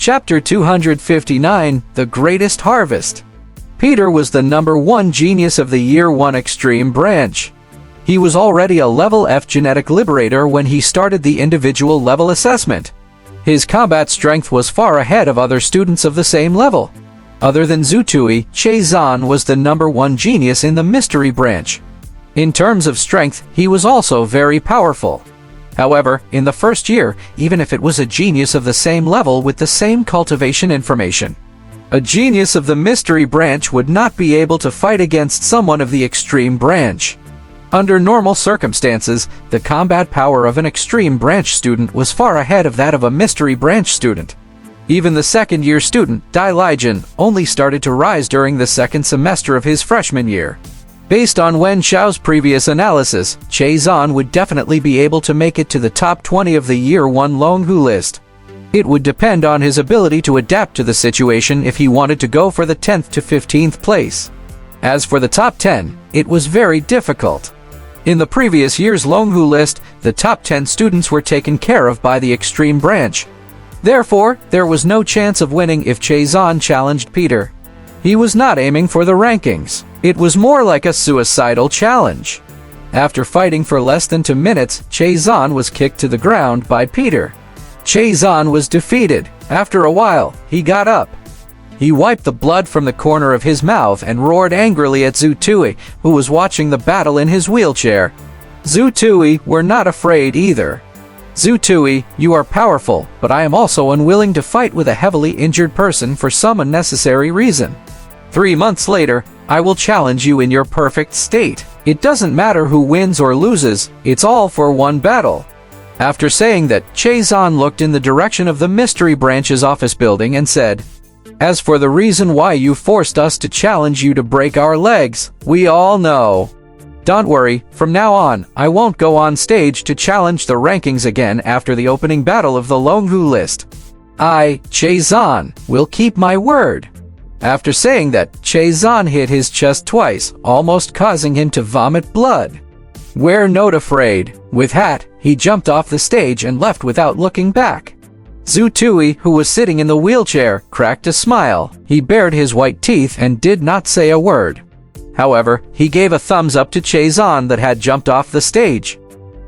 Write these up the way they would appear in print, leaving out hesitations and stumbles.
Chapter 259, The Greatest Harvest. Peter was the #1 genius of the Year 1 Extreme branch. He was already a Level F genetic liberator when he started the individual level assessment. His combat strength was far ahead of other students of the same level. Other than Zutui, Zhan was the #1 genius in the mystery branch. In terms of strength, he was also very powerful. However, in the first year, even if it was a genius of the same level with the same cultivation information, a genius of the mystery branch would not be able to fight against someone of the extreme branch. Under normal circumstances, the combat power of an extreme branch student was far ahead of that of a mystery branch student. Even the second-year student, Dai Lijian, only started to rise during the second semester of his freshman year. Based on Wen Xiao's previous analysis, Zhan would definitely be able to make it to the top 20 of the Year 1 Longhu list. It would depend on his ability to adapt to the situation if he wanted to go for the 10th to 15th place. As for the top 10, it was very difficult. In the previous year's Longhu list, the top 10 students were taken care of by the extreme branch. Therefore, there was no chance of winning if Zhan challenged Peter. He was not aiming for the rankings. It was more like a suicidal challenge. After fighting for less than 2 minutes, Zhan was kicked to the ground by Peter. Zhan was defeated. After a while, he got up. He wiped the blood from the corner of his mouth and roared angrily at Zutui, who was watching the battle in his wheelchair. Zutui were not afraid either. Zutui, you are powerful, but I am also unwilling to fight with a heavily injured person for some unnecessary reason. 3 months later, I will challenge you in your perfect state. It doesn't matter who wins or loses, it's all for one battle. After saying that, Zhan looked in the direction of the mystery branch's office building and said, "As for the reason why you forced us to challenge you to break our legs, we all know. Don't worry, from now on, I won't go on stage to challenge the rankings again after the opening battle of the Longhu list. I, Zhan, will keep my word." After saying that, Zhan hit his chest twice, almost causing him to vomit blood. We're not afraid. With that, he jumped off the stage and left without looking back. Zutui, who was sitting in the wheelchair, cracked a smile. He bared his white teeth and did not say a word. However, he gave a thumbs up to Zhan that had jumped off the stage.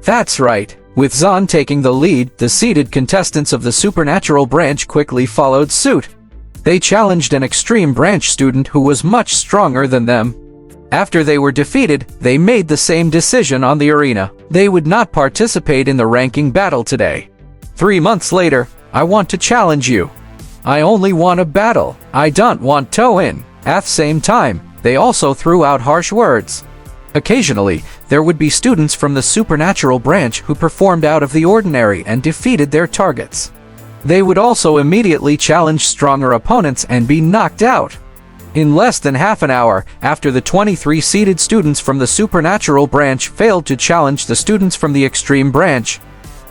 That's right. With Zhan taking the lead, the seeded contestants of the supernatural branch quickly followed suit. They challenged an extreme branch student who was much stronger than them. After they were defeated, they made the same decision on the arena. They would not participate in the ranking battle today. 3 months later, I want to challenge you. I only want a battle. I don't want to win. At the same time, they also threw out harsh words. Occasionally, there would be students from the supernatural branch who performed out of the ordinary and defeated their targets. They would also immediately challenge stronger opponents and be knocked out. In less than half an hour, after the 23 seeded students from the supernatural branch failed to challenge the students from the extreme branch,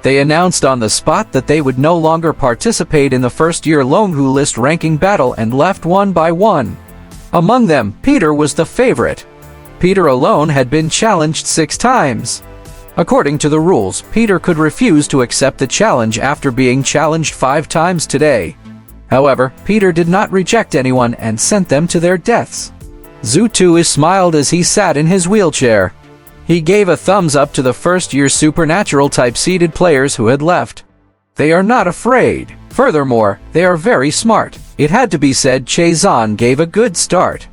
they announced on the spot that they would no longer participate in the first-year Longhu list ranking battle and left one by one. Among them, Peter was the favorite. Peter alone had been challenged 6 times. According to the rules, Peter could refuse to accept the challenge after being challenged 5 times today. However, Peter did not reject anyone and sent them to their deaths. Zutui smiled as he sat in his wheelchair. He gave a thumbs up to the first-year supernatural-type seeded players who had left. They are not afraid. Furthermore, they are very smart. It had to be said Zhan gave a good start.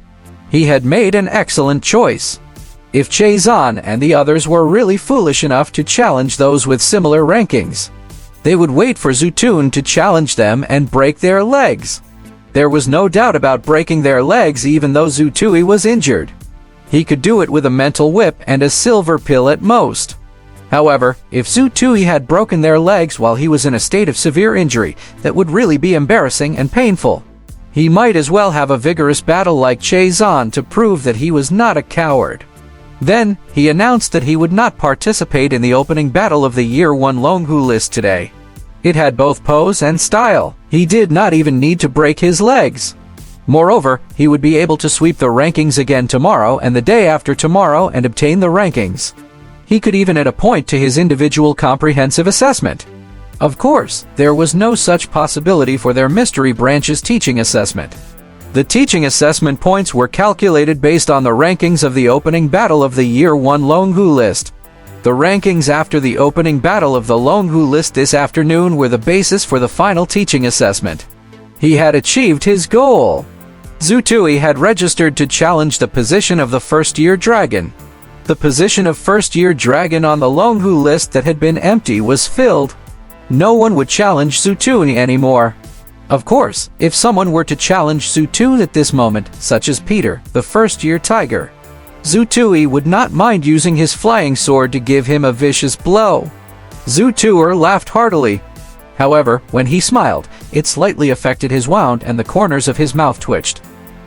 He had made an excellent choice. If Zhan and the others were really foolish enough to challenge those with similar rankings, they would wait for Zutun to challenge them and break their legs. There was no doubt about breaking their legs even though Zutui was injured. He could do it with a mental whip and a silver pill at most. However, if Zutui had broken their legs while he was in a state of severe injury, that would really be embarrassing and painful. He might as well have a vigorous battle like Zhan to prove that he was not a coward. Then, he announced that he would not participate in the opening battle of the Year 1 Longhu list today. It had both pose and style. He did not even need to break his legs. Moreover, he would be able to sweep the rankings again tomorrow and the day after tomorrow and obtain the rankings. He could even add a point to his individual comprehensive assessment. Of course, there was no such possibility for their mystery branch's teaching assessment. The teaching assessment points were calculated based on the rankings of the opening battle of the Year 1 Longhu list. The rankings after the opening battle of the Longhu list this afternoon were the basis for the final teaching assessment. He had achieved his goal. Zhu Tui had registered to challenge the position of the first-year dragon. The position of first-year dragon on the Longhu list that had been empty was filled. No one would challenge Zhu Tui anymore. Of course, if someone were to challenge Zhu Tui at this moment, such as Peter, the first-year tiger, Zhu Tui would not mind using his flying sword to give him a vicious blow. Zhu Tui laughed heartily. However, when he smiled, it slightly affected his wound and the corners of his mouth twitched.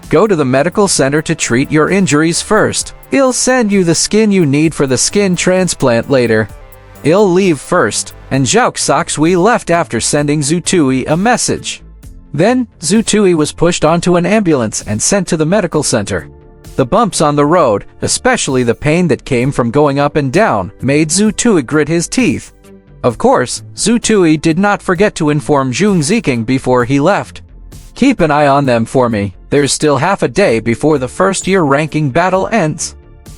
Go to the medical center to treat your injuries first. I'll send you the skin you need for the skin transplant later. I'll leave first, and Zhao Xoxui left after sending Zhu Tui a message. Then, Zhu Tui was pushed onto an ambulance and sent to the medical center. The bumps on the road, especially the pain that came from going up and down, made Zhu Tui grit his teeth. Of course, Zhu Tui did not forget to inform Zhong Ziking before he left. Keep an eye on them for me. There's still half a day before the first-year ranking battle ends.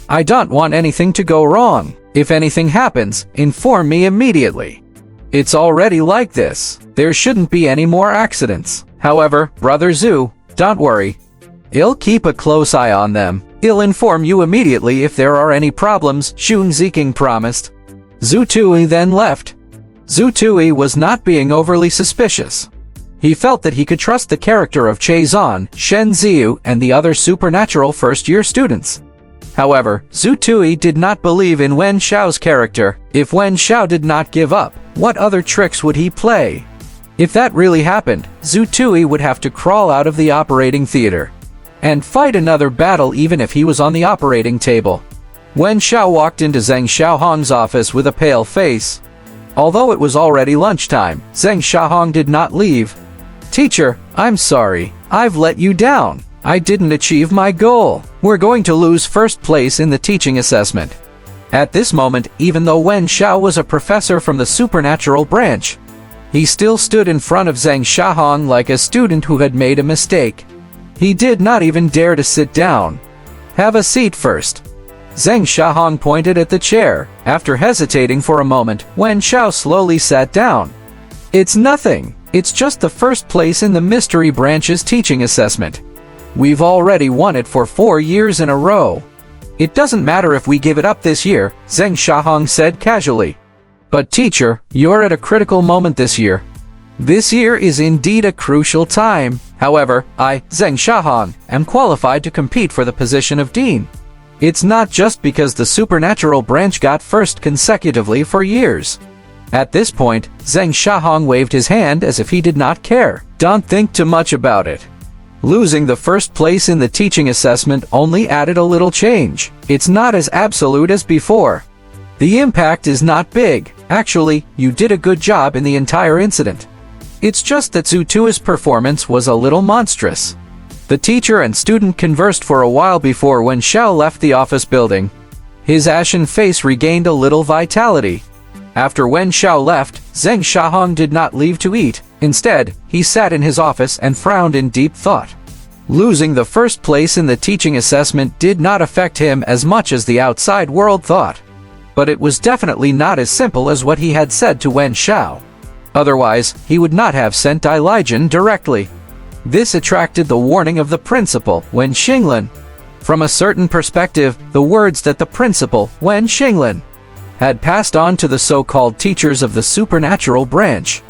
I don't want anything to go wrong. If anything happens, inform me immediately. It's already like this. There shouldn't be any more accidents. However, Brother Zhu, don't worry. I'll keep a close eye on them. I'll inform you immediately if there are any problems, Zhong Ziking promised. Zhu Tui then left. Zhu Tui was not being overly suspicious. He felt that he could trust the character of Che Zan, Shen Ziyu, and the other supernatural first-year students. However, Zhu Tui did not believe in Wen Xiao's character. If Wen Xiao did not give up, what other tricks would he play? If that really happened, Zhu Tui would have to crawl out of the operating theater and fight another battle even if he was on the operating table. Wen Xiao walked into Zheng Xiaohong's office with a pale face. Although it was already lunchtime, Zheng Xiaohong did not leave. Teacher, I'm sorry. I've let you down. I didn't achieve my goal. We're going to lose first place in the teaching assessment. At this moment, even though Wen Xiao was a professor from the supernatural branch, he still stood in front of Zheng Xiaohong like a student who had made a mistake. He did not even dare to sit down. Have a seat first. Zheng Xiaohong pointed at the chair. After hesitating for a moment, Wen Xiao slowly sat down. It's nothing. It's just the first place in the mystery branch's teaching assessment. We've already won it for 4 years in a row. It doesn't matter if we give it up this year, Zheng Xiaohong said casually. But teacher, you're at a critical moment this year. This year is indeed a crucial time. However, I, Zheng Xiaohong, am qualified to compete for the position of dean. It's not just because the supernatural branch got first consecutively for years. At this point, Zheng Xiaohong waved his hand as if he did not care. Don't think too much about it. Losing the first place in the teaching assessment only added a little change. It's not as absolute as before. The impact is not big. Actually, you did a good job in the entire incident. It's just that Zhu Tui's performance was a little monstrous. The teacher and student conversed for a while before Wen Xiao left the office building. His ashen face regained a little vitality. After Wen Xiao left, Zheng Xiaohong did not leave to eat. Instead, he sat in his office and frowned in deep thought. Losing the first place in the teaching assessment did not affect him as much as the outside world thought. But it was definitely not as simple as what he had said to Wen Xiao. Otherwise, he would not have sent Dai Lijian directly. This attracted the warning of the principal, Wen Xinglan. From a certain perspective, the words that the principal, Wen Xinglan, had passed on to the so-called teachers of the supernatural branch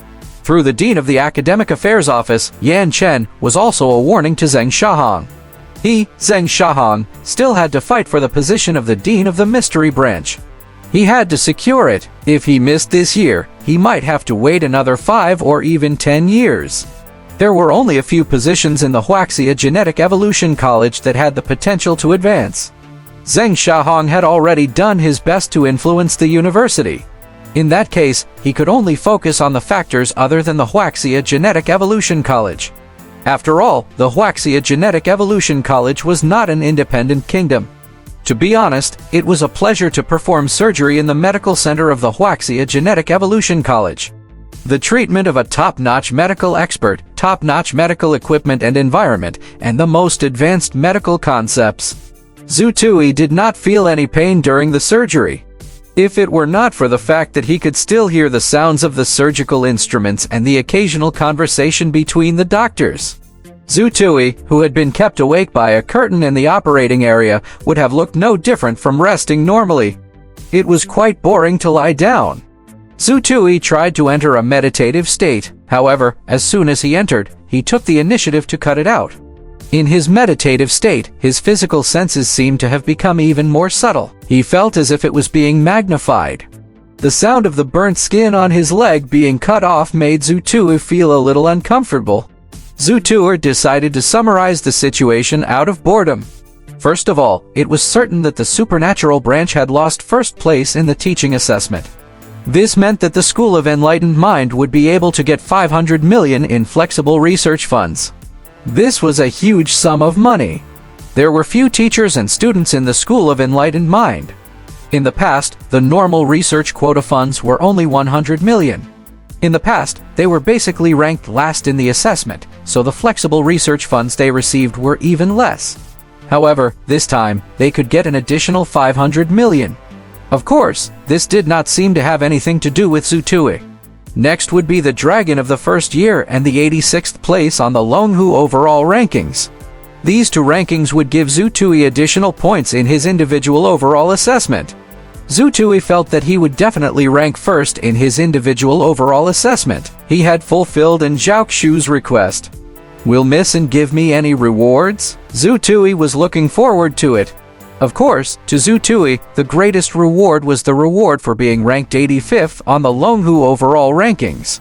through the dean of the academic affairs office, Yan Chen, was also a warning to Zheng Xiaohong. He, Zheng Xiaohong, still had to fight for the position of the dean of the mystery branch. He had to secure it. If he missed this year, he might have to wait another 5 or even 10 years. There were only a few positions in the Wuxia Genetic Evolution College that had the potential to advance. Zheng Xiaohong had already done his best to influence the university. In that case, he could only focus on the factors other than the Wuxia Genetic Evolution College. After all, the Wuxia Genetic Evolution College was not an independent kingdom. To be honest, it was a pleasure to perform surgery in the medical center of the Wuxia Genetic Evolution College. The treatment of a top-notch medical expert, top-notch medical equipment and environment, and the most advanced medical concepts. Zhu Tui did not feel any pain during the surgery. If it were not for the fact that he could still hear the sounds of the surgical instruments and the occasional conversation between the doctors. Zhu Tui, who had been kept awake by a curtain in the operating area, would have looked no different from resting normally. It was quite boring to lie down. Zhu Tui tried to enter a meditative state. However, as soon as he entered, he took the initiative to cut it out. In his meditative state, his physical senses seemed to have become even more subtle. He felt as if it was being magnified. The sound of the burnt skin on his leg being cut off made Zhu Tui feel a little uncomfortable. Zhu Tui decided to summarize the situation out of boredom. First of all, it was certain that the supernatural branch had lost first place in the teaching assessment. This meant that the School of Enlightened Mind would be able to get 500 million in flexible research funds. This was a huge sum of money. There were few teachers and students in the School of Enlightened Mind. In the past, the normal research quota funds were only 100 million. In the past, they were basically ranked last in the assessment, so the flexible research funds they received were even less. However, this time, they could get an additional 500 million. Of course, this did not seem to have anything to do with Zhu Tui. Next would be the dragon of the first year and the 86th place on the Longhu overall rankings. These two rankings would give Zhu Tui additional points in his individual overall assessment. Zhu Tui felt that he would definitely rank first in his individual overall assessment. He had fulfilled in Zhao Xu's request. "Will miss and give me any rewards?" Zhu Tui was looking forward to it. Of course, to Zhu Tui, the greatest reward was the reward for being ranked 85th on the Longhu overall rankings.